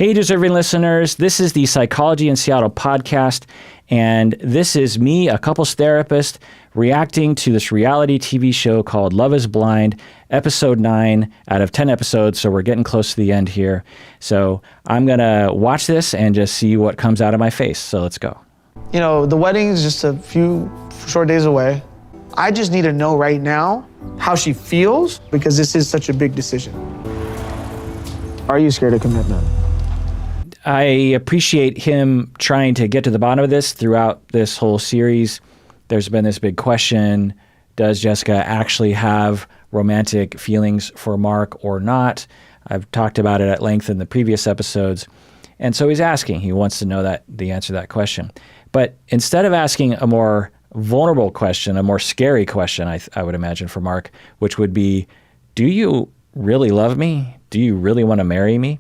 Hey, deserving listeners, this is the Psychology in Seattle podcast, and this is me, a couples therapist, reacting to this reality TV show called Love is Blind, episode 9 out of 10 episodes, so we're getting close to the end here. So I'm going to watch this and just see what comes out of my face, so let's go. You know, the wedding is just a few short days away. I just need to know right now how she feels, because this is such a big decision. Are you scared of commitment? I appreciate him trying to get to the bottom of this throughout this whole series. There's been this big question, does Jessica actually have romantic feelings for Mark or not? I've talked about it at length in the previous episodes. And so he's asking, he wants to know the answer to that question. But instead of asking a more vulnerable question, a more scary question, I would imagine for Mark, which would be, do you really love me? Do you really want to marry me?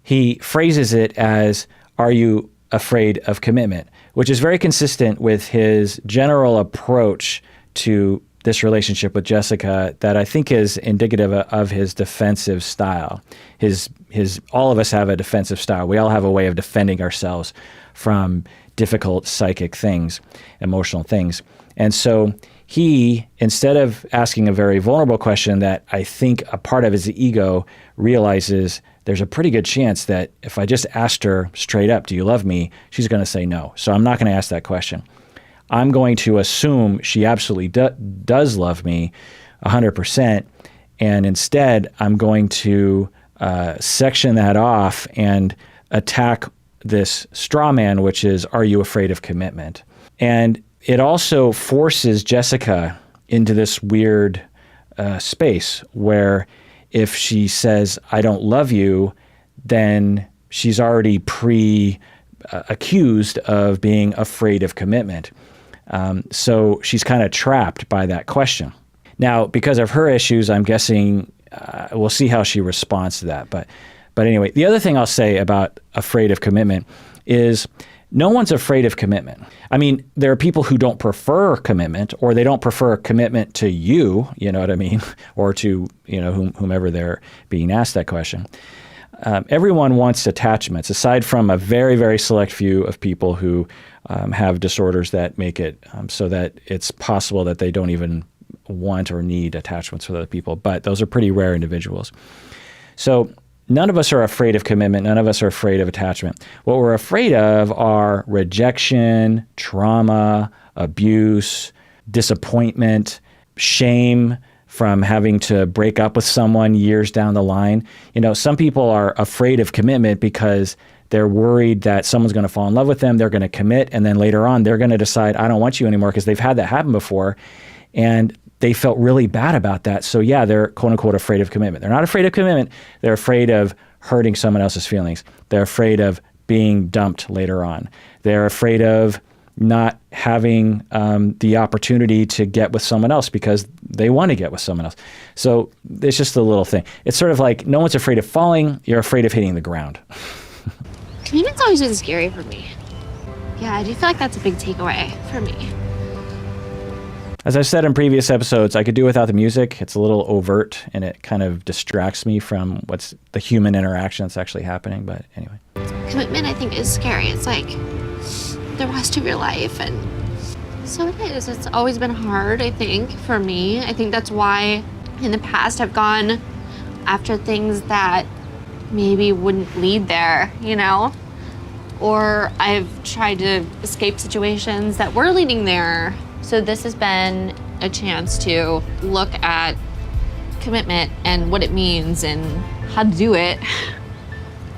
He phrases it as, are you afraid of commitment? Which is very consistent with his general approach to this relationship with Jessica that I think is indicative of his defensive style. All of us have a defensive style. We all have a way of defending ourselves from difficult psychic things, emotional things. And so he, instead of asking a very vulnerable question that I think a part of his ego realizes there's a pretty good chance that if I just asked her straight up, do you love me? She's going to say no. So I'm not going to ask that question. I'm going to assume she absolutely does love me 100%. And instead, I'm going to section that off and attack this straw man, which is, are you afraid of commitment? And it also forces Jessica into this weird space where if she says, I don't love you, then she's already accused of being afraid of commitment. So she's kind of trapped by that question. Now, because of her issues, I'm guessing we'll see how she responds to that. But anyway, the other thing I'll say about afraid of commitment is no one's afraid of commitment. I mean, there are people who don't prefer commitment, or they don't prefer commitment to you, you know what I mean? Or to, whomever they're being asked that question. Everyone wants attachments, aside from a very, very select few of people who have disorders that make it so that it's possible that they don't even want or need attachments with other people. But those are pretty rare individuals. So none of us are afraid of commitment. None of us are afraid of attachment. What we're afraid of are rejection, trauma, abuse, disappointment, shame from having to break up with someone years down the line. Some people are afraid of commitment because they're worried that someone's going to fall in love with them, they're going to commit, and then later on they're going to decide, I don't want you anymore, because they've had that happen before. And they felt really bad about that. So yeah, they're quote unquote afraid of commitment. They're not afraid of commitment. They're afraid of hurting someone else's feelings. They're afraid of being dumped later on. They're afraid of not having the opportunity to get with someone else because they want to get with someone else. So it's just a little thing. It's sort of like no one's afraid of falling. You're afraid of hitting the ground. Commitment's always been scary for me. Yeah, I do feel like that's a big takeaway for me. As I've said in previous episodes, I could do without the music. It's a little overt, and it kind of distracts me from what's the human interaction that's actually happening. But anyway. Commitment, I think, is scary. It's like the rest of your life. And so it is. It's always been hard, I think, for me. I think that's why in the past I've gone after things that maybe wouldn't lead there, Or I've tried to escape situations that were leading there. So this has been a chance to look at commitment and what it means and how to do it.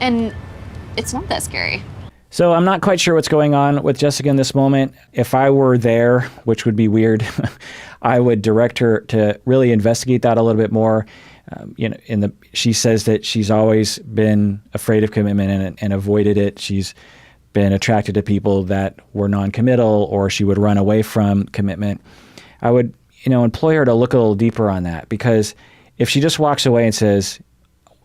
And it's not that scary. So I'm not quite sure what's going on with Jessica in this moment. If I were there, which would be weird, I would direct her to really investigate that a little bit more. She says that she's always been afraid of commitment and avoided it. She's been attracted to people that were non-committal, or she would run away from commitment. I would, employ her to look a little deeper on that, because if she just walks away and says,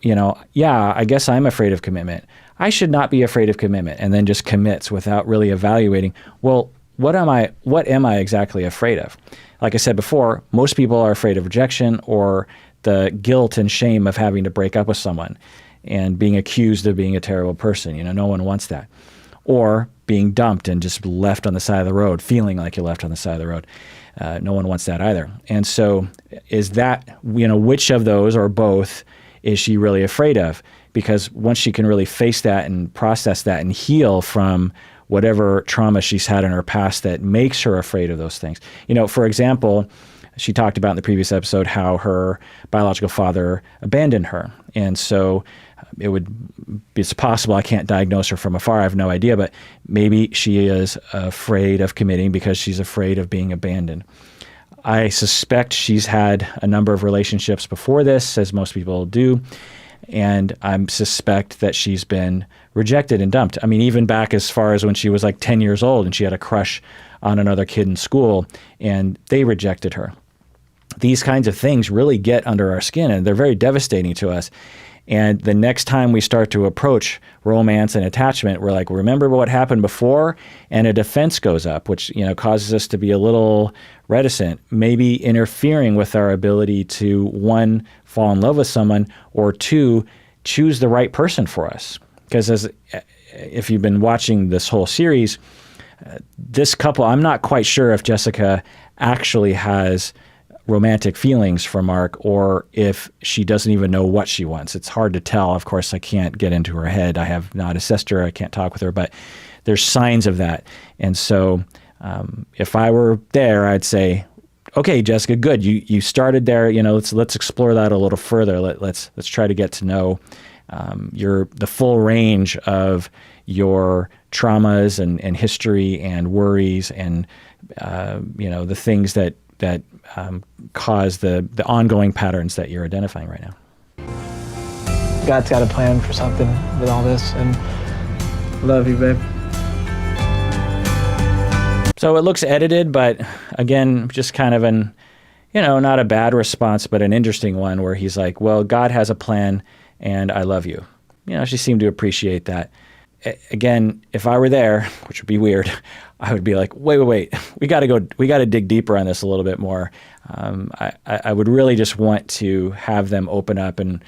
yeah, I guess I'm afraid of commitment, I should not be afraid of commitment, and then just commits without really evaluating, well, what am I exactly afraid of? Like I said before, most people are afraid of rejection or the guilt and shame of having to break up with someone. and being accused of being a terrible person. No one wants that. Or being dumped and just left on the side of the road, feeling like you're left on the side of the road. No one wants that either. And so is that, which of those or both is she really afraid of? Because once she can really face that and process that and heal from whatever trauma she's had in her past that makes her afraid of those things. For example, she talked about in the previous episode how her biological father abandoned her. And so it's possible, I can't diagnose her from afar, I have no idea, but maybe she is afraid of committing because she's afraid of being abandoned. I suspect she's had a number of relationships before this, as most people do, and I suspect that she's been rejected and dumped. I mean, even back as far as when she was like 10 years old and she had a crush on another kid in school and they rejected her. These kinds of things really get under our skin and they're very devastating to us. And the next time we start to approach romance and attachment, we're like, remember what happened before? And a defense goes up, which causes us to be a little reticent, maybe interfering with our ability to, one, fall in love with someone, or two, choose the right person for us. Because if you've been watching this whole series, this couple, I'm not quite sure if Jessica actually has romantic feelings for Mark or if she doesn't even know what she wants. It's hard to tell. Of course, I can't get into her head. I have not assessed her. I can't talk with her, but there's signs of that. And so if I were there, I'd say, okay, Jessica, good. You started there. Let's explore that a little further. Let's try to get to know the full range of your traumas and history and worries and the things that cause the ongoing patterns that you're identifying right now. God's got a plan for something with all this, and love you, babe. So it looks edited, but again, just kind of an, not a bad response, but an interesting one where he's like, well, God has a plan and I love you. She seemed to appreciate that. Again, if I were there, which would be weird, I would be like, wait, we got to dig deeper on this a little bit more. I would really just want to have them open up, and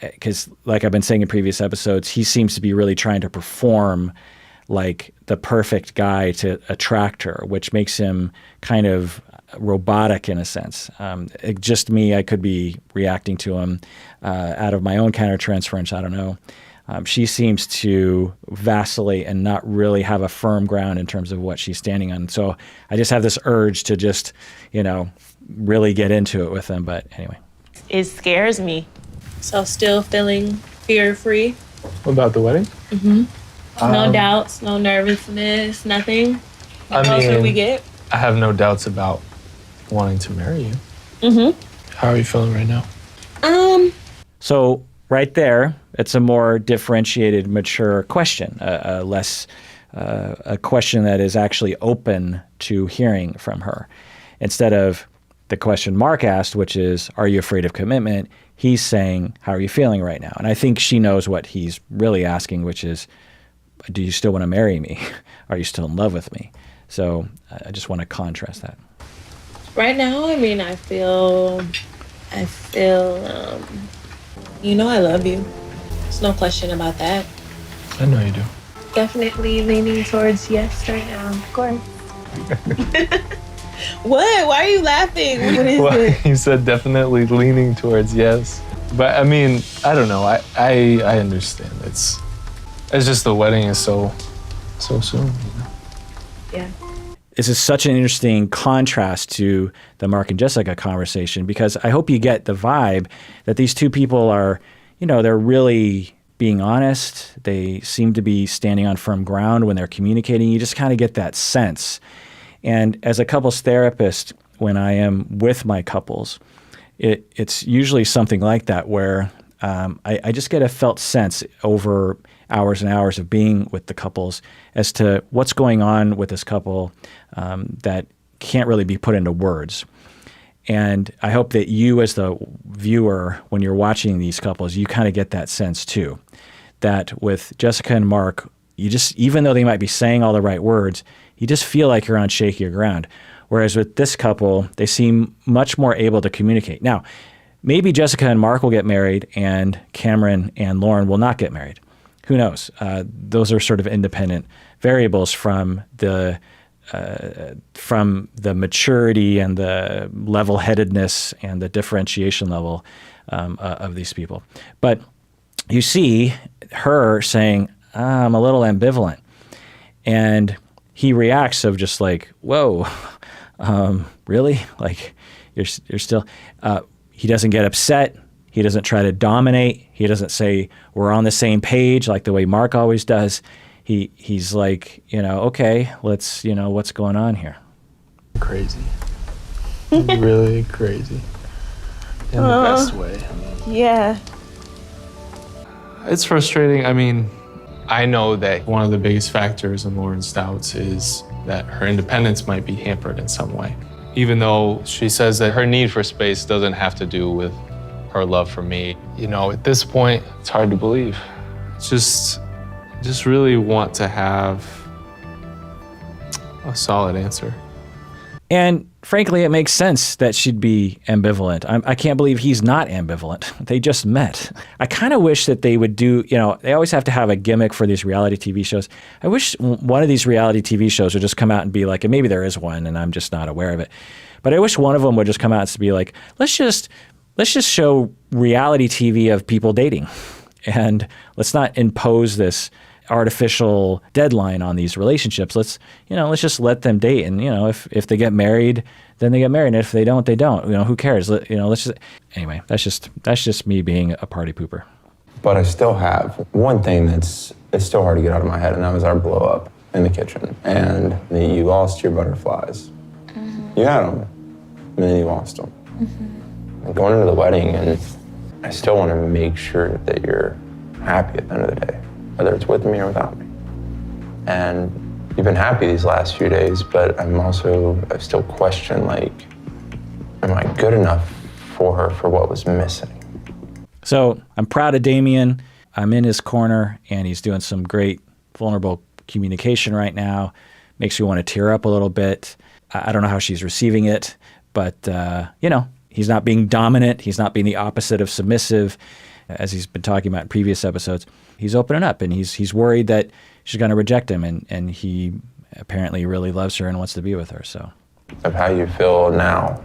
because like I've been saying in previous episodes, he seems to be really trying to perform like the perfect guy to attract her, which makes him kind of robotic in a sense. Just me, I could be reacting to him out of my own countertransference, I don't know. She seems to vacillate and not really have a firm ground in terms of what she's standing on. So I just have this urge to just, really get into it with them. But anyway. It scares me. So still feeling fear-free. What about the wedding? Mm-hmm. No doubts, no nervousness, nothing. The closer we get. I have no doubts about wanting to marry you. Mm-hmm. How are you feeling right now? So right there, it's a more differentiated, mature question, a question that is actually open to hearing from her. Instead of the question Mark asked, which is, are you afraid of commitment? He's saying, how are you feeling right now? And I think she knows what he's really asking, which is, do you still want to marry me? Are you still in love with me? So I just want to contrast that. Right now, I feel, I love you. There's no question about that. I know you do. Definitely leaning towards yes right now, of course. What? Why are you laughing? What is it? You said definitely leaning towards yes. But I don't know. I understand. It's just the wedding is so soon. Yeah. This is such an interesting contrast to the Mark and Jessica conversation, because I hope you get the vibe that these two people are, they're really being honest. They seem to be standing on firm ground when they're communicating. You just kind of get that sense. And as a couples therapist, when I am with my couples, it's usually something like that where I just get a felt sense over hours and hours of being with the couples as to what's going on with this couple that can't really be put into words. And I hope that you as the viewer, when you're watching these couples, you kind of get that sense too, that with Jessica and Mark, you just, even though they might be saying all the right words, you just feel like you're on shakier ground. Whereas with this couple, they seem much more able to communicate. Now, Maybe Jessica and Mark will get married and Cameron and Lauren will not get married. Who knows? Those are sort of independent variables from the maturity and the level-headedness and the differentiation level of these people. But you see her saying, I'm a little ambivalent. And he reacts of just like, whoa, really? Like, you're still... he doesn't get upset. He doesn't try to dominate. He doesn't say, we're on the same page like the way Mark always does. He's like, okay, let's, what's going on here? Crazy. Really crazy. In the best way. Yeah. It's frustrating. I mean, I know that one of the biggest factors in Lauren's doubts is that her independence might be hampered in some way. Even though she says that her need for space doesn't have to do with her love for me. At this point, it's hard to believe. Just really want to have a solid answer. And frankly, it makes sense that she'd be ambivalent. I can't believe he's not ambivalent. They just met. I kind of wish that they would do, they always have to have a gimmick for these reality TV shows. I wish one of these reality TV shows would just come out and be like, and maybe there is one and I'm just not aware of it, but I wish one of them would just come out and be like, let's just show reality TV of people dating. And let's not impose this artificial deadline on these relationships. Let's just let them date. And, if they get married, then they get married. And if they don't, they don't. Who cares? Anyway, that's just me being a party pooper. But I still have one thing it's still hard to get out of my head, and that was our blow up in the kitchen. And you lost your butterflies. Mm-hmm. You had them, and then you lost them. Mm-hmm. Going into the wedding, and I still want to make sure that you're happy at the end of the day, whether it's with me or without me. And you've been happy these last few days, but I still question, am I good enough for her for what was missing? So I'm proud of Damien. I'm in his corner, and he's doing some great vulnerable communication right now. Makes me want to tear up a little bit. I don't know how she's receiving it, but, he's not being dominant. He's not being the opposite of submissive, as he's been talking about in previous episodes. He's opening up, and he's worried that she's going to reject him, and he apparently really loves her and wants to be with her. So, of how you feel now.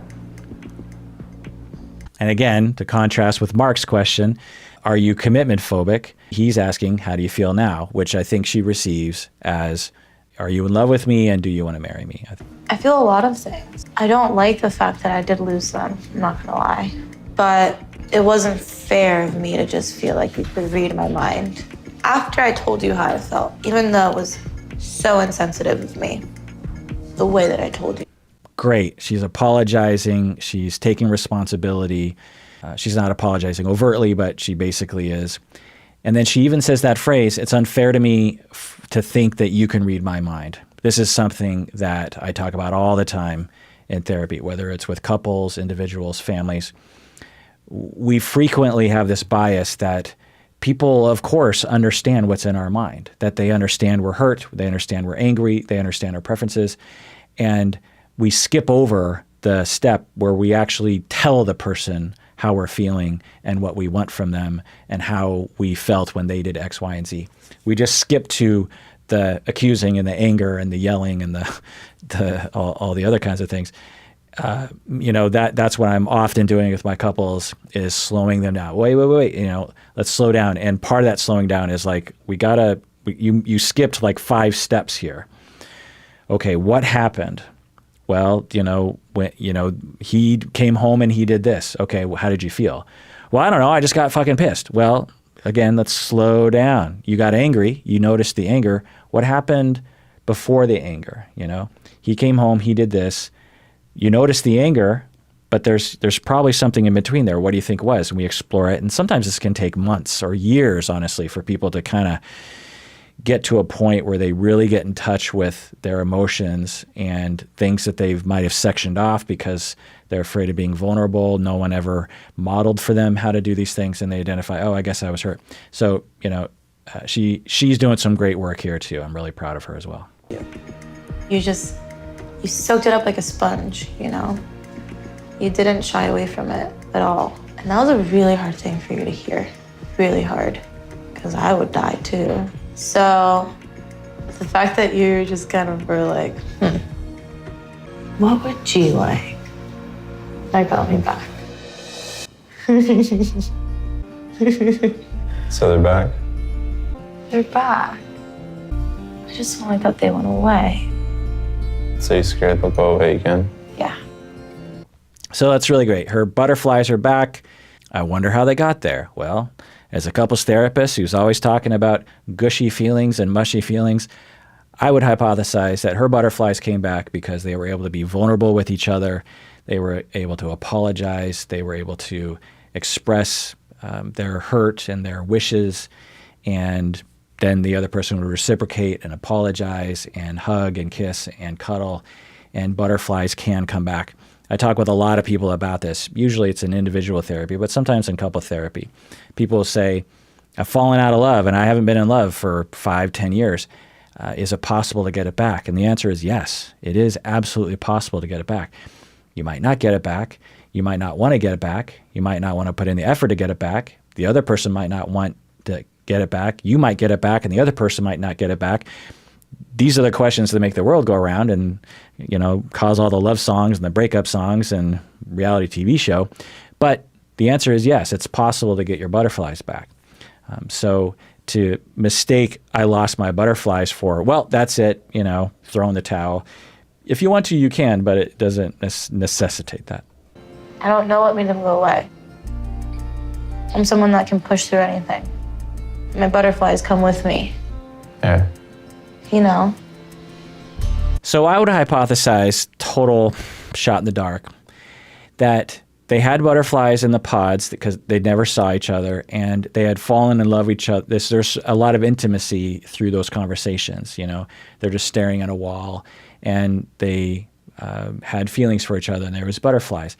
And again, to contrast with Mark's question, are you commitment phobic? He's asking, how do you feel now? Which I think she receives as, are you in love with me and do you want to marry me? I feel a lot of things. I don't like the fact that I did lose them, I'm not gonna lie. But it wasn't fair of me to just feel like you could read my mind. After I told you how I felt, even though it was so insensitive of me, the way that I told you. Great. She's apologizing. She's taking responsibility. She's not apologizing overtly, but she basically is. And then she even says that phrase, it's unfair to me to think that you can read my mind. This is something that I talk about all the time in therapy, whether it's with couples, individuals, families. We frequently have this bias that people, of course, understand what's in our mind, that they understand we're hurt, they understand we're angry, they understand our preferences, and we skip over the step where we actually tell the person how we're feeling and what we want from them and how we felt when they did X, Y, and Z. We just skip to the accusing and the anger and the yelling and all the other kinds of things. That's what I'm often doing with my couples is slowing them down. Wait, let's slow down. And part of that slowing down is like, you skipped like 5 steps here. Okay, what happened? Well, he came home and he did this. Okay, well, how did you feel? Well, I don't know. I just got fucking pissed. Well, again, let's slow down. You got angry. You noticed the anger. What happened before the anger? He came home. He did this. You noticed the anger, but there's probably something in between there. What do you think was? And we explore it. And sometimes this can take months or years, honestly, for people to kind of get to a point where they really get in touch with their emotions and things that they might have sectioned off because they're afraid of being vulnerable. No one ever modeled for them how to do these things, and they identify, oh, I guess I was hurt. So, she's doing some great work here too. I'm really proud of her as well. Yeah. You soaked it up like a sponge, You didn't shy away from it at all. And that was a really hard thing for you to hear. Really hard. Because I would die too. So the fact that you just kind of were like, what would G like? That got me back. So they're back? They're back. I just don't like that they went away. So you're scared they'll go away again? Yeah. So that's really great. Her butterflies are back. I wonder how they got there. Well, as a couples therapist who's always talking about gushy feelings and mushy feelings, I would hypothesize that her butterflies came back because they were able to be vulnerable with each other. They were able to apologize. They were able to express their hurt and their wishes. And then the other person would reciprocate and apologize and hug and kiss and cuddle. And butterflies can come back. I talk with a lot of people about this. Usually it's in individual therapy, but sometimes in couple therapy. People will say, I've fallen out of love and I haven't been in love for 5-10 years. Is it possible to get it back? And the answer is yes. It is absolutely possible to get it back. You might not get it back. You might not want to get it back. You might not want to put in the effort to get it back. The other person might not want to get it back. You might get it back and the other person might not get it back. These are the questions that make the world go around and, you know, cause all the love songs and the breakup songs and reality TV show. But the answer is yes, it's possible to get your butterflies back. So to mistake I lost my butterflies for, well, that's it, you know, throw in the towel. If you want to, you can, but it doesn't necessitate that. I don't know what made them go away. I'm someone that can push through anything. My butterflies come with me. Yeah. You know? So I would hypothesize, total shot in the dark, that they had butterflies in the pods because they never saw each other and they had fallen in love with each other. There's a lot of intimacy through those conversations, you know. They're just staring at a wall and they had feelings for each other and there was butterflies.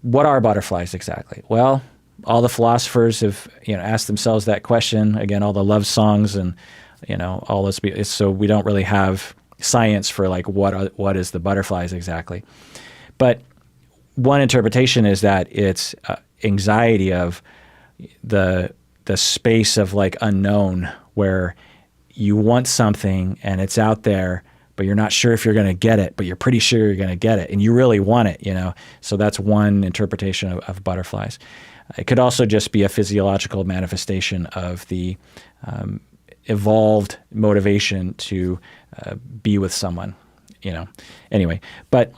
What are butterflies exactly? Well, all the philosophers have, you know, asked themselves that question. Again, all the love songs and, you know, all this. So we don't really have science for like what is the butterflies exactly. But one interpretation is that it's anxiety of the space of like unknown, where you want something and it's out there, but you're not sure if you're going to get it, but you're pretty sure you're going to get it and you really want it, you know. So that's one interpretation of butterflies. It could also just be a physiological manifestation of the evolved motivation to be with someone, you know. Anyway, but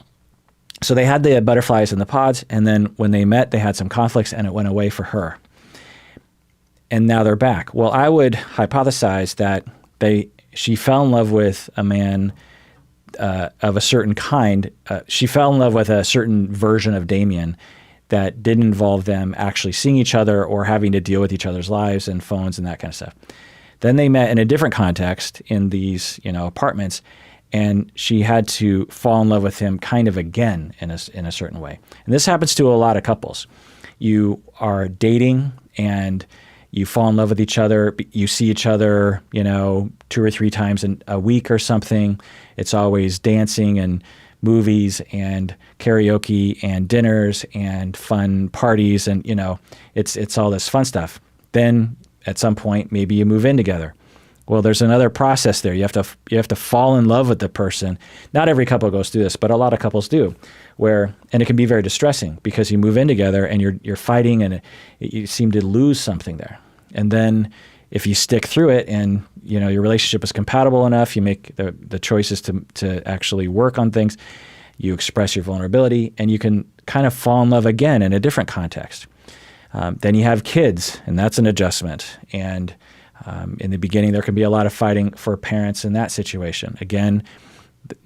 so they had the butterflies in the pods, and then when they met, they had some conflicts, and it went away for her. And now they're back. Well, I would hypothesize that she fell in love with a man of a certain kind. She fell in love with a certain version of Damien that didn't involve them actually seeing each other or having to deal with each other's lives and phones and that kind of stuff. Then they met in a different context in these, you know, apartments, and she had to fall in love with him kind of again in a certain way. And this happens to a lot of couples. You are dating and you fall in love with each other. You see each other, you know, 2 or 3 times in a week or something. It's always dancing and movies and karaoke and dinners and fun parties, and you know, it's all this fun stuff. Then at some point, maybe you move in together. Well, there's another process there. You have to fall in love with the person. Not every couple goes through this, but a lot of couples do, and it can be very distressing because you move in together and you're fighting and you seem to lose something there. And then if you stick through it and you know your relationship is compatible enough, you make the choices to actually work on things, you express your vulnerability, and you can kind of fall in love again in a different context. Then you have kids, and that's an adjustment. And in the beginning, there can be a lot of fighting for parents in that situation. Again,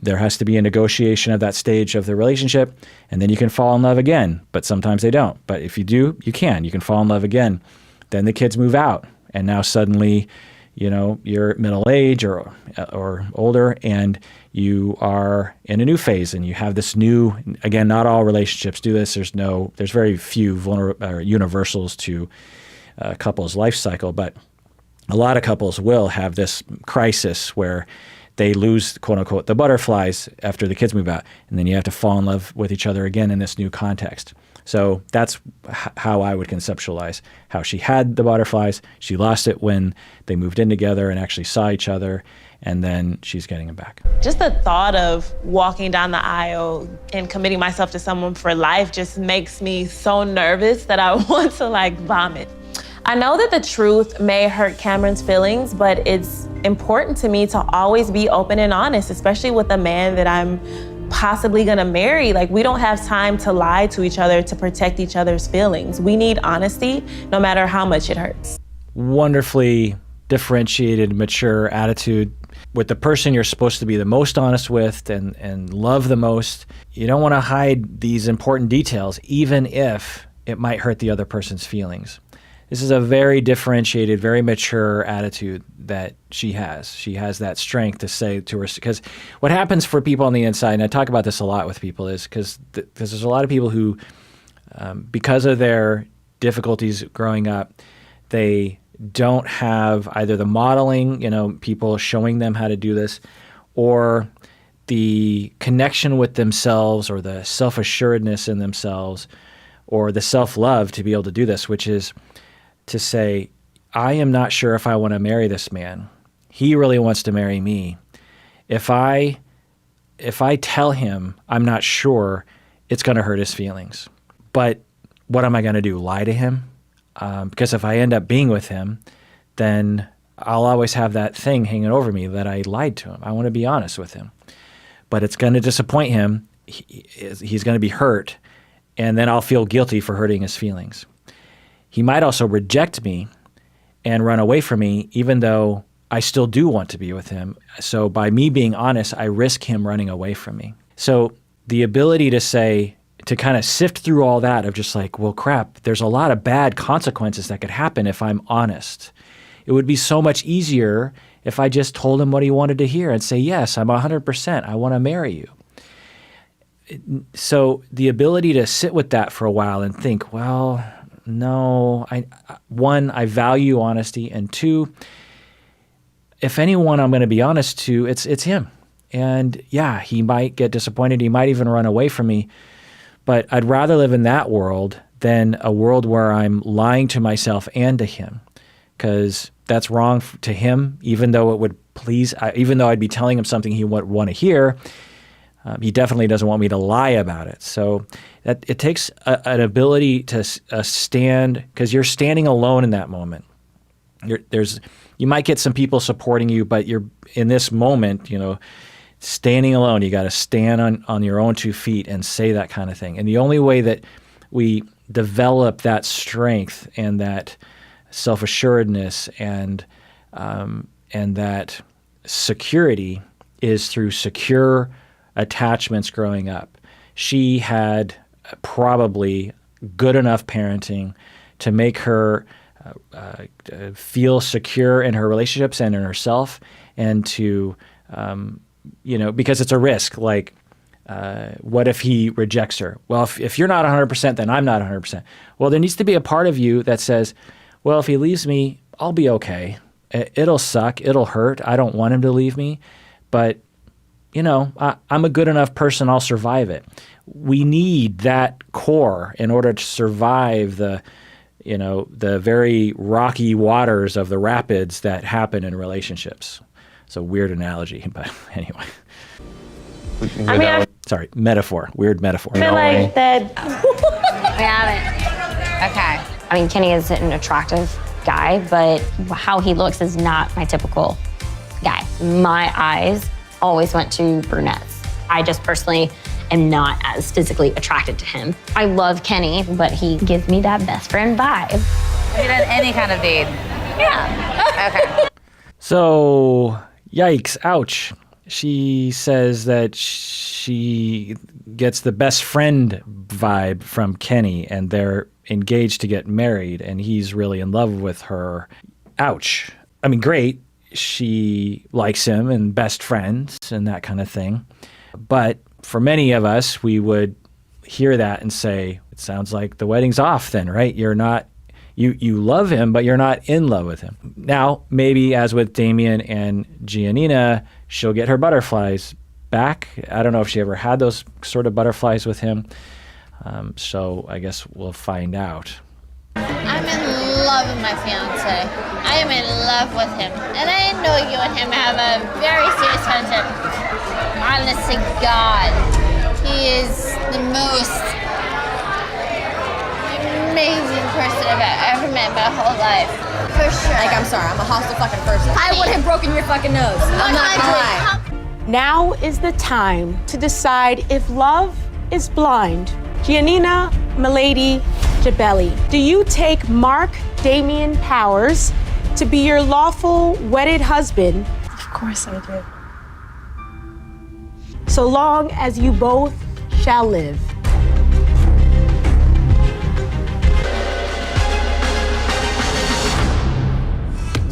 there has to be a negotiation of that stage of the relationship, and then you can fall in love again. But sometimes they don't. But if you do, you can fall in love again. Then the kids move out, and now suddenly, you know, you're middle age or older, and you are in a new phase, and you have this new. Again, not all relationships do this. There's very few universals to a couple's life cycle, but a lot of couples will have this crisis where they lose, quote unquote, the butterflies after the kids move out, and then you have to fall in love with each other again in this new context. So that's how I would conceptualize how she had the butterflies. She lost it when they moved in together and actually saw each other, and then she's getting them back. Just the thought of walking down the aisle and committing myself to someone for life just makes me so nervous that I want to vomit. I know that the truth may hurt Cameron's feelings, but it's important to me to always be open and honest, especially with a man that I'm possibly gonna marry. We don't have time to lie to each other to protect each other's feelings. We need honesty, no matter how much it hurts. Wonderfully differentiated, mature attitude with the person you're supposed to be the most honest with and love the most. You don't want to hide these important details, even if it might hurt the other person's feelings. This is a very differentiated, very mature attitude that she has. She has that strength to say to her, because what happens for people on the inside, and I talk about this a lot with people, is because there's a lot of people who, because of their difficulties growing up, they don't have either the modeling, people showing them how to do this, or the connection with themselves, or the self-assuredness in themselves, or the self-love to be able to do this, which is to say, I am not sure if I want to marry this man. He really wants to marry me. If I tell him I'm not sure, it's going to hurt his feelings. But what am I going to do? Lie to him? Because if I end up being with him, then I'll always have that thing hanging over me that I lied to him. I want to be honest with him. But it's going to disappoint him. He's going to be hurt. And then I'll feel guilty for hurting his feelings. He might also reject me and run away from me, even though I still do want to be with him. So by me being honest, I risk him running away from me. So the ability to kind of sift through all that of just well, crap, there's a lot of bad consequences that could happen if I'm honest. It would be so much easier if I just told him what he wanted to hear and say, yes, I'm 100%, I want to marry you. So the ability to sit with that for a while and think, well, no, one, I value honesty, and two, if anyone I'm going to be honest to, it's him. And yeah, he might get disappointed, he might even run away from me, but I'd rather live in that world than a world where I'm lying to myself and to him, because that's wrong to him, even though it would even though I'd be telling him something he would want to hear. He definitely doesn't want me to lie about it. So it takes an ability to stand, because you're standing alone in that moment. You might get some people supporting you, but you're in this moment, standing alone. You got to stand on your own 2 feet and say that kind of thing. And the only way that we develop that strength and that self-assuredness and that security is through secure attachments growing up. She had probably good enough parenting to make her feel secure in her relationships and in herself, and to, because it's a risk. What if he rejects her? Well, if you're not 100%, then I'm not 100%. Well, there needs to be a part of you that says, well, if he leaves me, I'll be okay. It'll suck. It'll hurt. I don't want him to leave me, but I'm a good enough person, I'll survive it. We need that core in order to survive the very rocky waters of the rapids that happen in relationships. It's a weird analogy, but anyway. Sorry, metaphor, weird metaphor. I feel like that. We have it. Okay. Kenny is an attractive guy, but how he looks is not my typical guy. My eyes always went to brunettes. I just personally am not as physically attracted to him. I love Kenny, but he gives me that best friend vibe. Have you done any kind of date? Yeah. Okay. So, yikes, ouch. She says that she gets the best friend vibe from Kenny, and they're engaged to get married, and he's really in love with her. Ouch. I mean, great. She likes him and best friends and that kind of thing. But for many of us, we would hear that and say, it sounds like the wedding's off then, right? You're not, you love him, but you're not in love with him. Now, maybe as with Damien and Giannina, she'll get her butterflies back. I don't know if she ever had those sort of butterflies with him. So I guess we'll find out. I'm in love with my fiance. I am in love with him. And I know you and him have a very serious friendship. Honest to God, he is the most amazing person I've ever met in my whole life. For sure. Like, I'm sorry, I'm a hostile fucking person. I would have broken your fucking nose. I'm not gonna lie. Now is the time to decide if love is blind. Giannina, Milady, Jabelli, do you take Mark Damian Powers to be your lawful wedded husband? Of course I do. So long as you both shall live.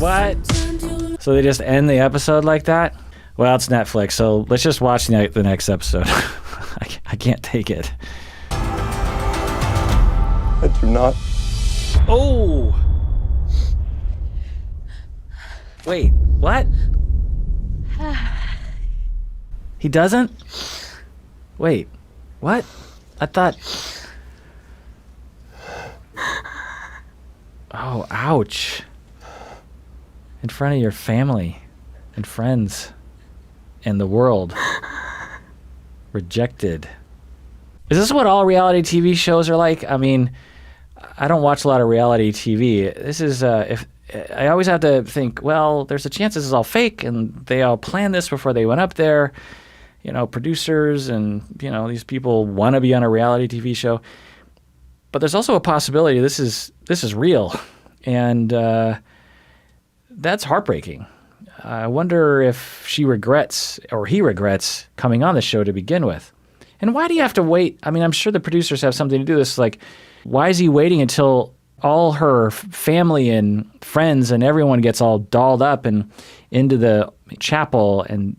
What? So they just end the episode like that? Well, it's Netflix, so let's just watch the next episode. I can't take it. I do not. Oh! Wait, what? He doesn't? Wait, what? I thought... Oh, ouch. In front of your family and friends and the world. Rejected. Is this what all reality TV shows are like? I mean, I don't watch a lot of reality TV. This is, if I always have to think, well, there's a chance this is all fake and they all planned this before they went up there. You know, producers and, you know, these people want to be on a reality TV show. But there's also a possibility this is real. And that's heartbreaking. I wonder if she regrets or he regrets coming on the show to begin with. And why do you have to wait? I mean, I'm sure the producers have something to do with this. Like, why is he waiting until all her family and friends and everyone gets all dolled up and into the chapel? And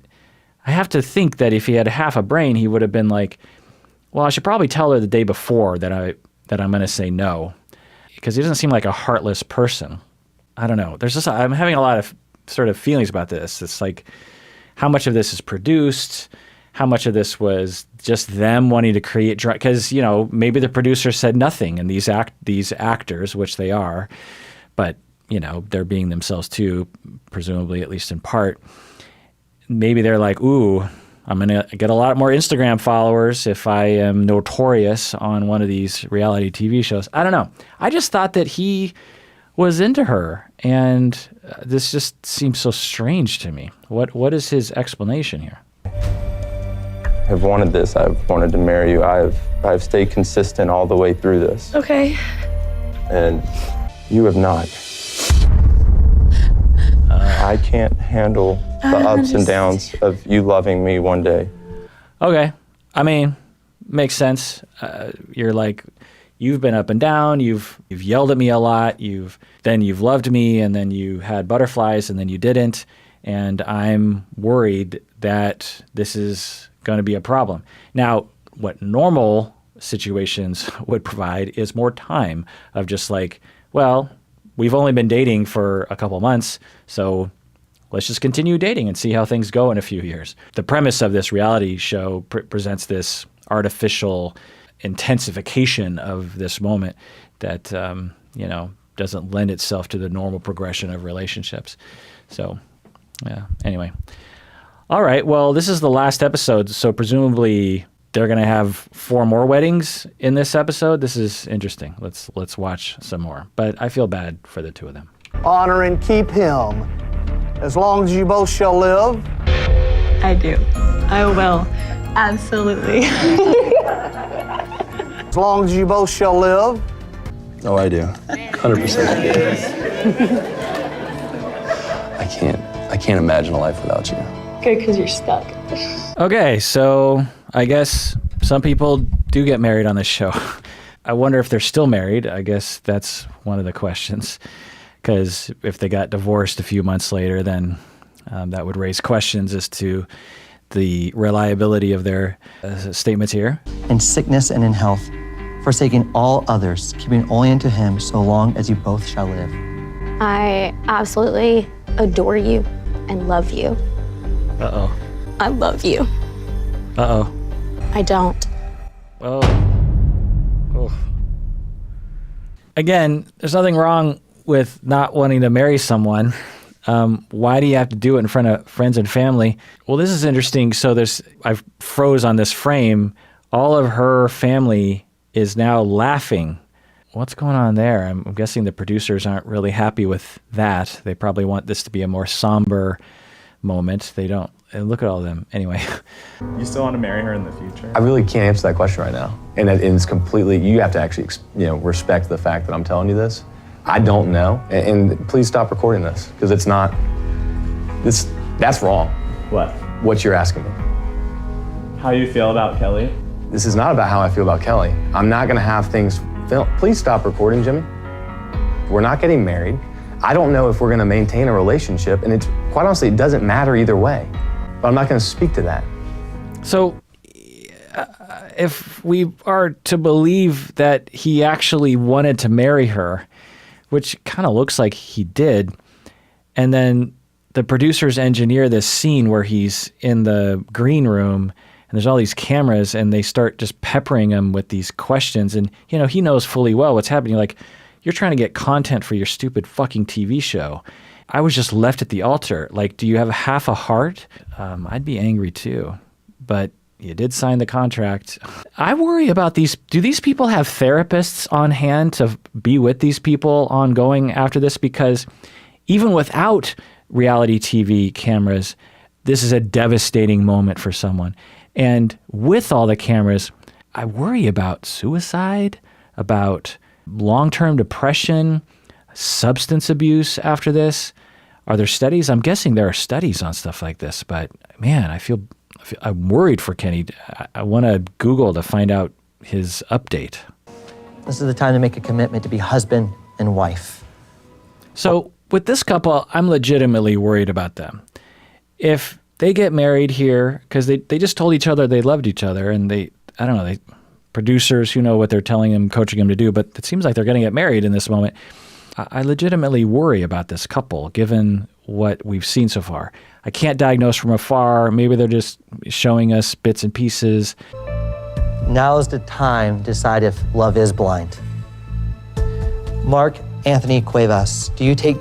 I have to think that if he had half a brain, he would have been like, well, I should probably tell her the day before that I'm going to say no. Because he doesn't seem like a heartless person. I don't know. I'm having a lot of sort of feelings about this. It's like, how much of this is produced? How much of this was just them wanting to create drama? Because, you know, maybe the producer said nothing, and these actors, which they are, but, you know, they're being themselves too, presumably, at least in part. Maybe they're like, ooh, I'm going to get a lot more Instagram followers if I am notorious on one of these reality TV shows. I don't know. I just thought that he was into her, and this just seems so strange to me. What is his explanation here? I've wanted this. I've wanted to marry you. I've stayed consistent all the way through this. Okay. And you have not. I can't handle the ups and downs of you loving me one day. Okay. I mean, makes sense. You're like, you've been up and down. You've yelled at me a lot. You've loved me, and then you had butterflies, and then you didn't. And I'm worried that this is going to be a problem. Now, what normal situations would provide is more time of just like, well, we've only been dating for a couple months, so let's just continue dating and see how things go in a few years. The premise of this reality show presents this artificial intensification of this moment that, you know, doesn't lend itself to the normal progression of relationships. So, yeah, anyway. All right, well, this is the last episode, so presumably they're going to have 4 more weddings in this episode. This is interesting. Let's watch some more. But I feel bad for the two of them. Honor and keep him as long as you both shall live. I do. I will. Absolutely. As long as you both shall live. Oh, I do. 100%. I can't imagine a life without you. Good, because you're stuck. Okay, so I guess some people do get married on this show. I wonder if they're still married. I guess that's one of the questions. Because if they got divorced a few months later, then that would raise questions as to the reliability of their statements here. In sickness and in health, forsaking all others, keeping only unto him so long as you both shall live. I absolutely adore you and love you. Uh-oh. I love you. Uh-oh. I don't. Oh. again, there's nothing wrong with not wanting to marry someone. Why do you have to do it in front of friends and family? Well, this is interesting. So I've froze on this frame. All of her family is now laughing. What's going on there? I'm guessing the producers aren't really happy with that. They probably want this to be a more somber moment. They don't. And look at all of them. Anyway. You still want to marry her in the future? I really can't answer that question right now. And it's completely, you have to actually, respect the fact that I'm telling you this. I don't know. And please stop recording this, because it's not, that's wrong. What? What you're asking me. How you feel about Kelly? This is not about how I feel about Kelly. I'm not gonna have things filmed. Please stop recording, Jimmy. We're not getting married. I don't know if we're gonna maintain a relationship, and it's, quite honestly, it doesn't matter either way. But I'm not gonna speak to that. So, if we are to believe that he actually wanted to marry her, which kind of looks like he did, and then the producers engineer this scene where he's in the green room and there's all these cameras and they start just peppering him with these questions, and he knows fully well what's happening. Like, you're trying to get content for your stupid fucking TV show. I was just left at the altar. Like, do you have half a heart? I'd be angry too, but you did sign the contract. I worry about these. Do these people have therapists on hand to be with these people ongoing after this? Because even without reality TV cameras, this is a devastating moment for someone. And with all the cameras, I worry about suicide, about long-term depression, substance abuse after this. Are there studies? I'm guessing there are studies on stuff like this, but man, I'm worried for Kenny. I want to Google to find out his update. This is the time to make a commitment to be husband and wife. So with this couple, I'm legitimately worried about them. If they get married here, because they just told each other they loved each other, and producers who know what they're telling them, coaching them to do, but it seems like they're going to get married in this moment. I legitimately worry about this couple, given what we've seen so far. I can't diagnose from afar. Maybe they're just showing us bits and pieces. Now is the time to decide if love is blind. Mark Anthony Cuevas, do you take...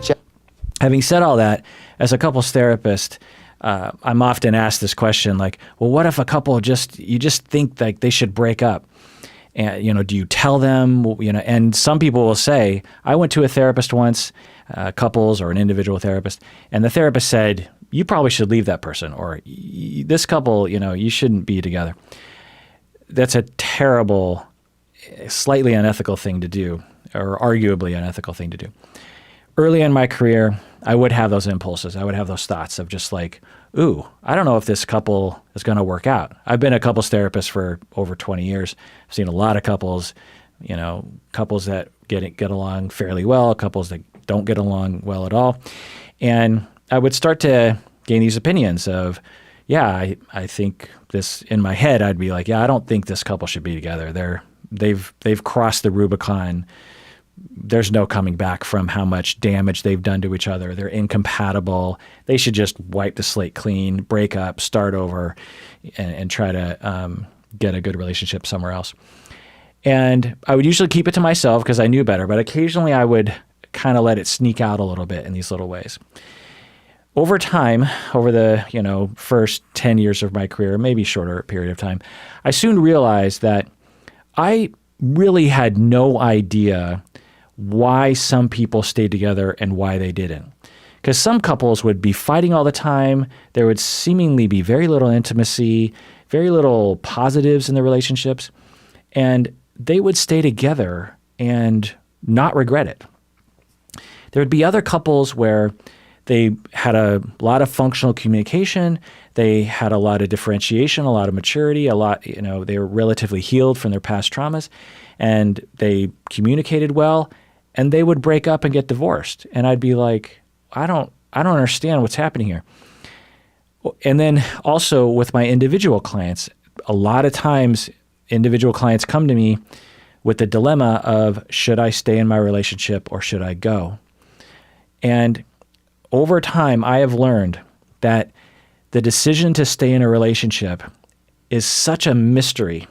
Having said all that, as a couples therapist, I'm often asked this question, like, well, what if a couple you just think like they should break up? And, do you tell them, and some people will say, I went to a therapist once, couples or an individual therapist, and the therapist said, you probably should leave that person, or this couple, you shouldn't be together. That's a terrible, slightly unethical thing to do, or arguably unethical thing to do. Early in my career, I would have those impulses. I would have those thoughts of just like, ooh, I don't know if this couple is going to work out. I've been a couples therapist for over 20 years. I've seen a lot of couples, couples that get along fairly well, couples that don't get along well at all. And I would start to gain these opinions of, yeah, I think this, in my head, I'd be like, yeah, I don't think this couple should be together. They've crossed the Rubicon. There's no coming back from how much damage they've done to each other. They're incompatible. They should just wipe the slate clean, break up, start over, and try to get a good relationship somewhere else. And I would usually keep it to myself because I knew better, but occasionally I would kind of let it sneak out a little bit in these little ways. Over time, over the first 10 years of my career, maybe shorter period of time, I soon realized that I really had no idea why some people stayed together and why they didn't. Because some couples would be fighting all the time. There would seemingly be very little intimacy, very little positives in the relationships, and they would stay together and not regret it. There would be other couples where they had a lot of functional communication, they had a lot of differentiation, a lot of maturity, they were relatively healed from their past traumas, and they communicated well, and they would break up and get divorced. And I'd be like, I don't understand what's happening here. And then also with my individual clients, a lot of times individual clients come to me with the dilemma of, should I stay in my relationship or should I go? And over time, I have learned that the decision to stay in a relationship is such a mystery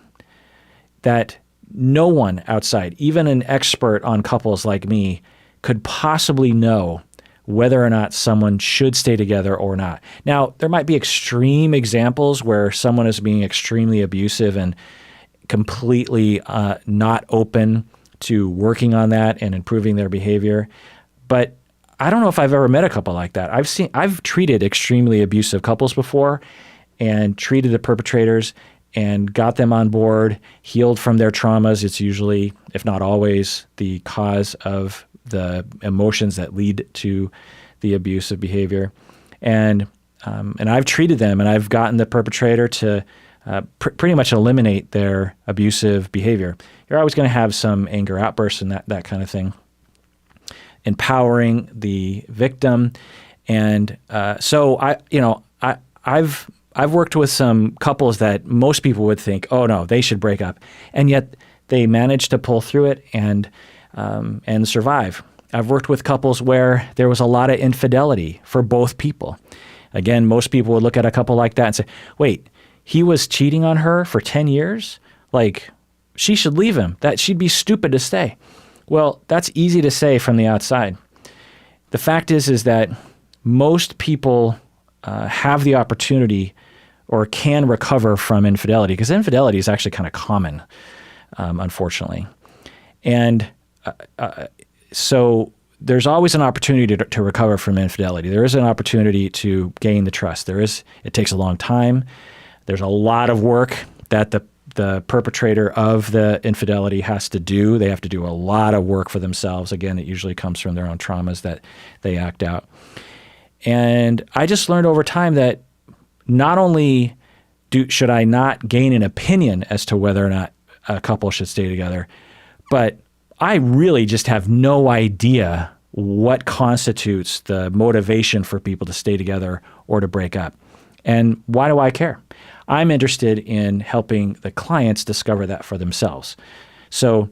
that no one outside, even an expert on couples like me, could possibly know whether or not someone should stay together or not. Now, there might be extreme examples where someone is being extremely abusive and completely not open to working on that and improving their behavior. But I don't know if I've ever met a couple like that. I've treated extremely abusive couples before and treated the perpetrators and got them on board, healed from their traumas. It's usually, if not always, the cause of the emotions that lead to the abusive behavior. And I've treated them, and I've gotten the perpetrator to pretty much eliminate their abusive behavior. You're always going to have some anger outbursts and that kind of thing. Empowering the victim. And so I've worked with some couples that most people would think, oh no, they should break up. And yet they managed to pull through it and survive. I've worked with couples where there was a lot of infidelity for both people. Again, most people would look at a couple like that and say, wait, he was cheating on her for 10 years? Like, she should leave him. That she'd be stupid to stay. Well, that's easy to say from the outside. The fact is that most people have the opportunity or can recover from infidelity, because infidelity is actually kind of common, unfortunately. And so there's always an opportunity to recover from infidelity. There is an opportunity to gain the trust. It takes a long time. There's a lot of work that the perpetrator of the infidelity has to do. They have to do a lot of work for themselves. Again, it usually comes from their own traumas that they act out. And I just learned over time that not only should I not gain an opinion as to whether or not a couple should stay together, but I really just have no idea what constitutes the motivation for people to stay together or to break up. And why do I care? I'm interested in helping the clients discover that for themselves. So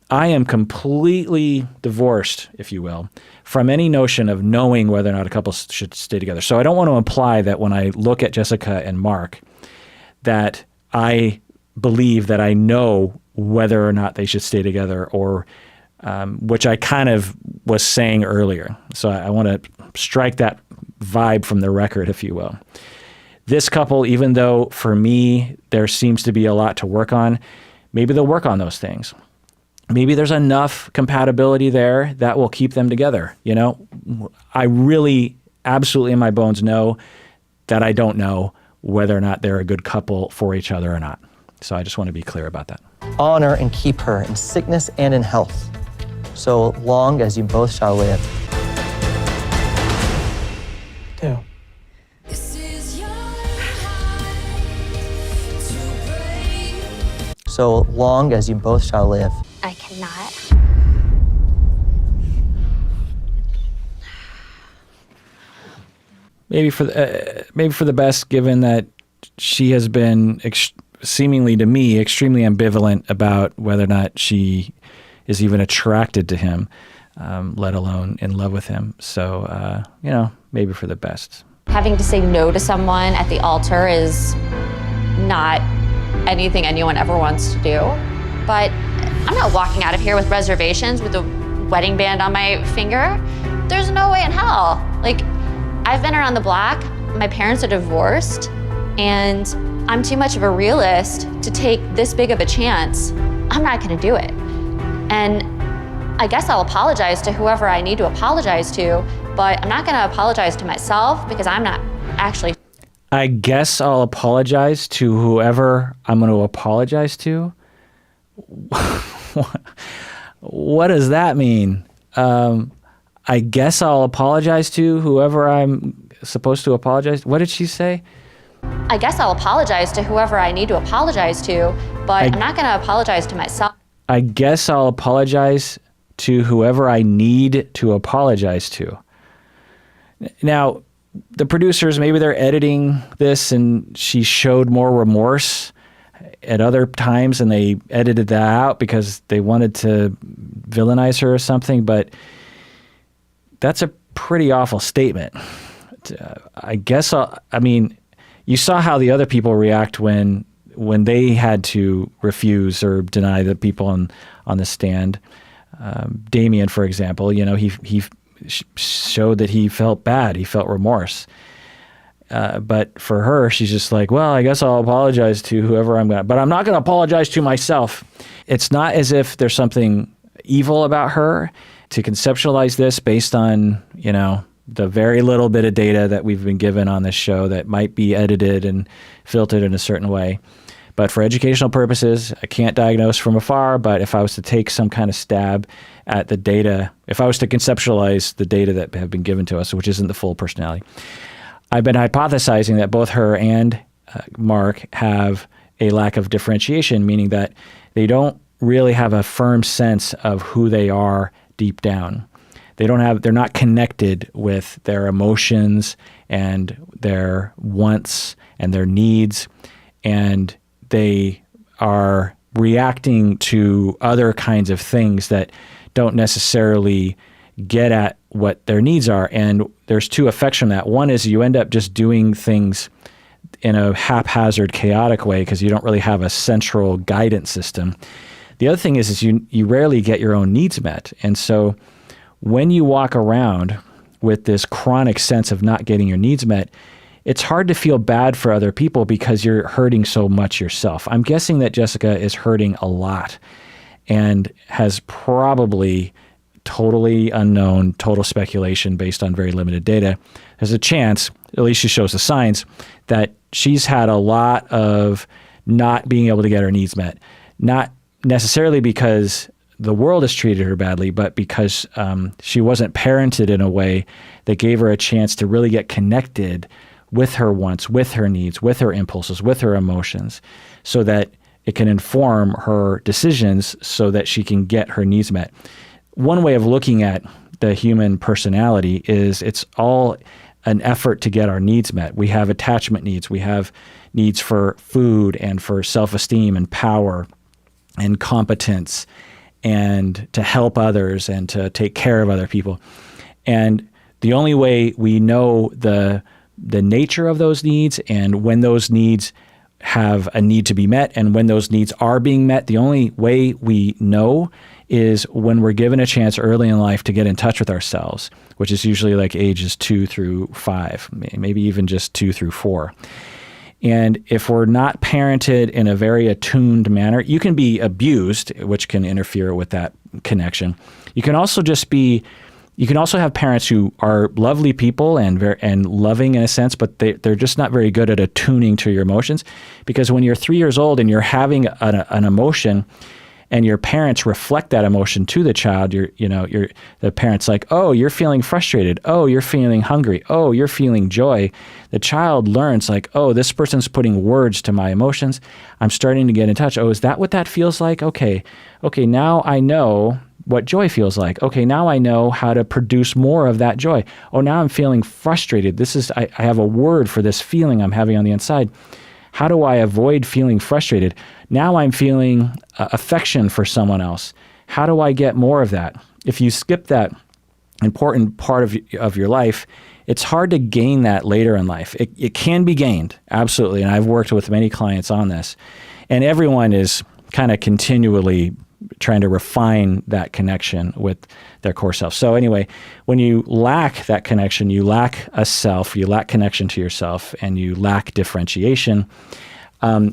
I am completely divorced, if you will, from any notion of knowing whether or not a couple should stay together. So I don't want to imply that when I look at Jessica and Mark, that I believe that I know whether or not they should stay together, or which I kind of was saying earlier. So I want to strike that vibe from the record, if you will. This couple, even though for me there seems to be a lot to work on, maybe they'll work on those things. Maybe there's enough compatibility there that will keep them together. You know, I really absolutely in my bones know that I don't know whether or not they're a good couple for each other or not. So I just want to be clear about that. Honor and keep her in sickness and in health, so long as you both shall live. Two. So long as you both shall live. I cannot. Maybe for the best, given that she has been seemingly to me extremely ambivalent about whether or not she is even attracted to him, let alone in love with him. So maybe for the best. Having to say no to someone at the altar is not anything anyone ever wants to do. But I'm not walking out of here with reservations with a wedding band on my finger. There's no way in hell. Like, I've been around the block, my parents are divorced, and I'm too much of a realist to take this big of a chance. I'm not gonna do it. And I guess I'll apologize to whoever I need to apologize to, but I'm not gonna apologize to myself because I'm not actually. I guess I'll apologize to whoever I'm going to apologize to. What does that mean? I guess I'll apologize to whoever I'm supposed to apologize. What did she say? I guess I'll apologize to whoever I need to apologize to, but I'm not going to apologize to myself. I guess I'll apologize to whoever I need to apologize to. Now, the producers, maybe they're editing this and she showed more remorse at other times and they edited that out because they wanted to villainize her or something, but that's a pretty awful statement. I guess, you saw how the other people react when when they had to refuse or deny the people on the stand, Damien, for example, he showed that he felt bad. He felt remorse. But for her, she's just like, well, I guess I'll apologize to whoever but I'm not going to apologize to myself. It's not as if there's something evil about her. To conceptualize this based on, the very little bit of data that we've been given on this show that might be edited and filtered in a certain way. But for educational purposes, I can't diagnose from afar, but if I was to take some kind of stab at the data, if I was to conceptualize the data that have been given to us, which isn't the full personality, I've been hypothesizing that both her and Mark have a lack of differentiation, meaning that they don't really have a firm sense of who they are deep down. They're not connected with their emotions and their wants and their needs, and they are reacting to other kinds of things that don't necessarily get at what their needs are. And there's two effects from that. One is you end up just doing things in a haphazard, chaotic way because you don't really have a central guidance system. The other thing is you rarely get your own needs met. And so when you walk around with this chronic sense of not getting your needs met, it's hard to feel bad for other people because you're hurting so much yourself. I'm guessing that Jessica is hurting a lot and has probably, totally unknown, total speculation based on very limited data. There's a chance, at least she shows the signs, that she's had a lot of not being able to get her needs met. Not necessarily because the world has treated her badly, but because she wasn't parented in a way that gave her a chance to really get connected with her wants, with her needs, with her impulses, with her emotions, so that it can inform her decisions so that she can get her needs met. One way of looking at the human personality is it's all an effort to get our needs met. We have attachment needs. We have needs for food and for self-esteem and power and competence and to help others and to take care of other people. And the only way we know the nature of those needs and when those needs have a need to be met and when those needs are being met, the only way we know is when we're given a chance early in life to get in touch with ourselves, which is usually like ages 2 through 5, maybe even just 2 through 4. And if we're not parented in a very attuned manner, you can be abused, which can interfere with that connection. You can also have parents who are lovely people and loving in a sense, but they're just not very good at attuning to your emotions. Because when you're 3 years old and you're having an emotion, and your parents reflect that emotion to the child, the parent's like, oh, you're feeling frustrated. Oh, you're feeling hungry. Oh, you're feeling joy. The child learns like, oh, this person's putting words to my emotions. I'm starting to get in touch. Oh, is that what that feels like? Okay, now I know what joy feels like. Okay, now I know how to produce more of that joy. Oh, now I'm feeling frustrated. I have a word for this feeling I'm having on the inside. How do I avoid feeling frustrated? Now I'm feeling affection for someone else. How do I get more of that? If you skip that important part of your life, it's hard to gain that later in life. It can be gained, absolutely. And I've worked with many clients on this. And everyone is kind of continually trying to refine that connection with their core self. So anyway, when you lack that connection, you lack a self, you lack connection to yourself, and you lack differentiation,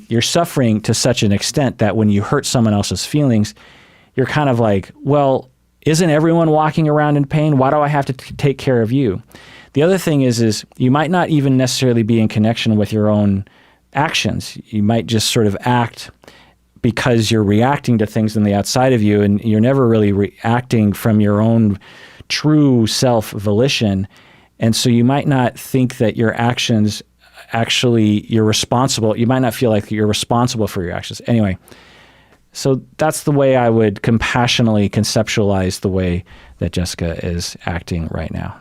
you're suffering to such an extent that when you hurt someone else's feelings, you're kind of like, well, isn't everyone walking around in pain? Why do I have to take care of you? The other thing is you might not even necessarily be in connection with your own actions. You might just sort of act because you're reacting to things on the outside of you, and you're never really reacting from your own true self-volition. And so you might not think that your actions you're responsible. You might not feel like you're responsible for your actions. Anyway, so that's the way I would compassionately conceptualize the way that Jessica is acting right now.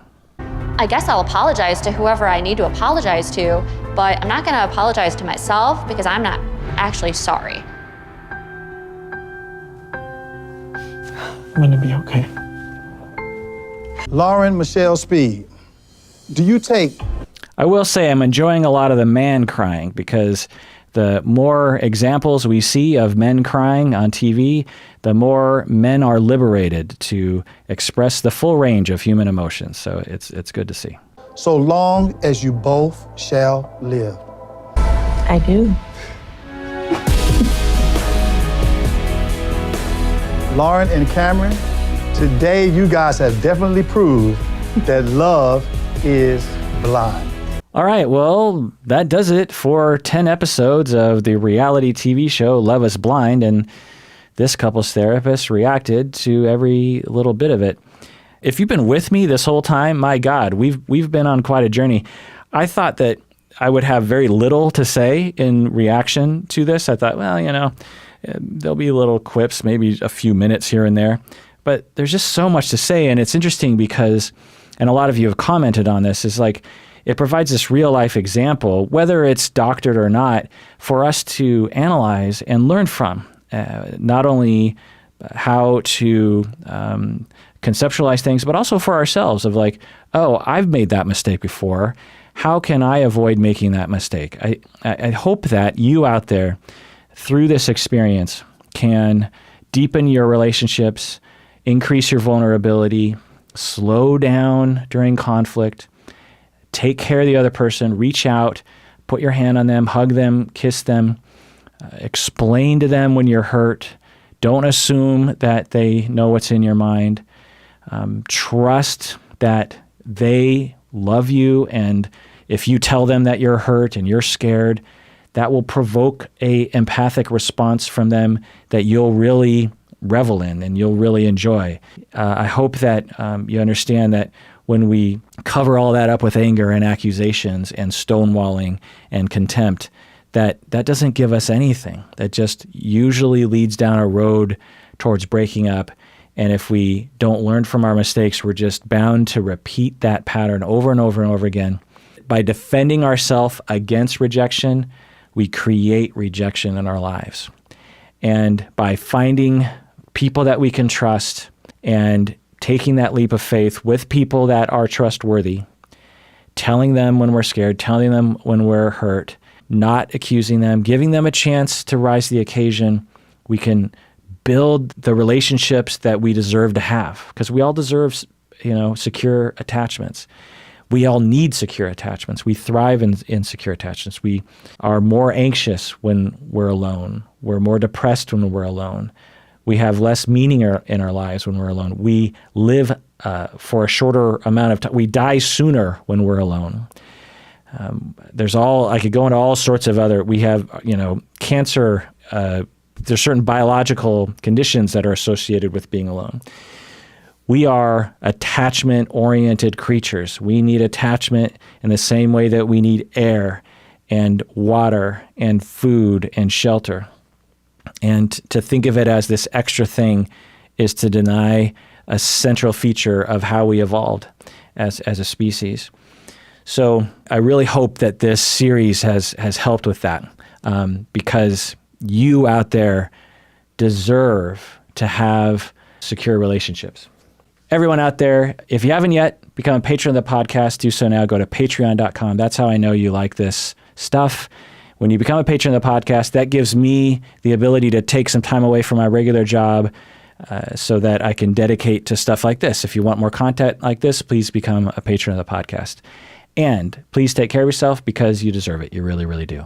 I guess I'll apologize to whoever I need to apologize to, but I'm not going to apologize to myself because I'm not actually sorry. I'm gonna be okay. Lauren Michelle Speed, do you take... I will say I'm enjoying a lot of the man crying because The more examples we see of men crying on TV, the more men are liberated to express the full range of human emotions. So it's good to see. So long as you both shall live. I do. Lauren and Cameron, today you guys have definitely proved that love is blind. All right, well, that does it for 10 episodes of the reality TV show Love is Blind, and this couple's therapist reacted to every little bit of it. If you've been with me this whole time, my God, we've been on quite a journey. I thought that I would have very little to say in reaction to this. I thought, well, there'll be little quips, maybe a few minutes here and there, but there's just so much to say, and it's interesting because, and a lot of you have commented on this, is like, it provides this real life example, whether it's doctored or not, for us to analyze and learn from. Not only how to conceptualize things, but also for ourselves of like, oh, I've made that mistake before. How can I avoid making that mistake? I hope that you out there, through this experience, can deepen your relationships, increase your vulnerability, slow down during conflict, take care of the other person, reach out, put your hand on them, hug them, kiss them, explain to them when you're hurt. Don't assume that they know what's in your mind. Trust that they love you, and if you tell them that you're hurt and you're scared, that will provoke a empathic response from them that you'll really revel in and you'll really enjoy. I hope that you understand that when we cover all that up with anger and accusations and stonewalling and contempt, that doesn't give us anything. That just usually leads down a road towards breaking up. And if we don't learn from our mistakes, we're just bound to repeat that pattern over and over and over again. By defending ourselves against rejection, we create rejection in our lives. And by finding people that we can trust and taking that leap of faith with people that are trustworthy, telling them when we're scared, telling them when we're hurt, not accusing them, giving them a chance to rise to the occasion, we can build the relationships that we deserve to have, because we all deserve, secure attachments. We all need secure attachments. We thrive in secure attachments. We are more anxious when we're alone. We're more depressed when we're alone. We have less meaning in our lives when we're alone. We live for a shorter amount of time. We die sooner when we're alone. I could go into all sorts of other, we have, cancer, there's certain biological conditions that are associated with being alone. We are attachment-oriented creatures. We need attachment in the same way that we need air and water and food and shelter. And to think of it as this extra thing is to deny a central feature of how we evolved as a species. So I really hope that this series has helped with that, because you out there deserve to have secure relationships. Everyone out there, if you haven't yet become a patron of the podcast, do so now. Go to patreon.com. That's how I know you like this stuff. When you become a patron of the podcast, that gives me the ability to take some time away from my regular job so that I can dedicate to stuff like this. If you want more content like this, please become a patron of the podcast. And please take care of yourself, because you deserve it. You really, really do.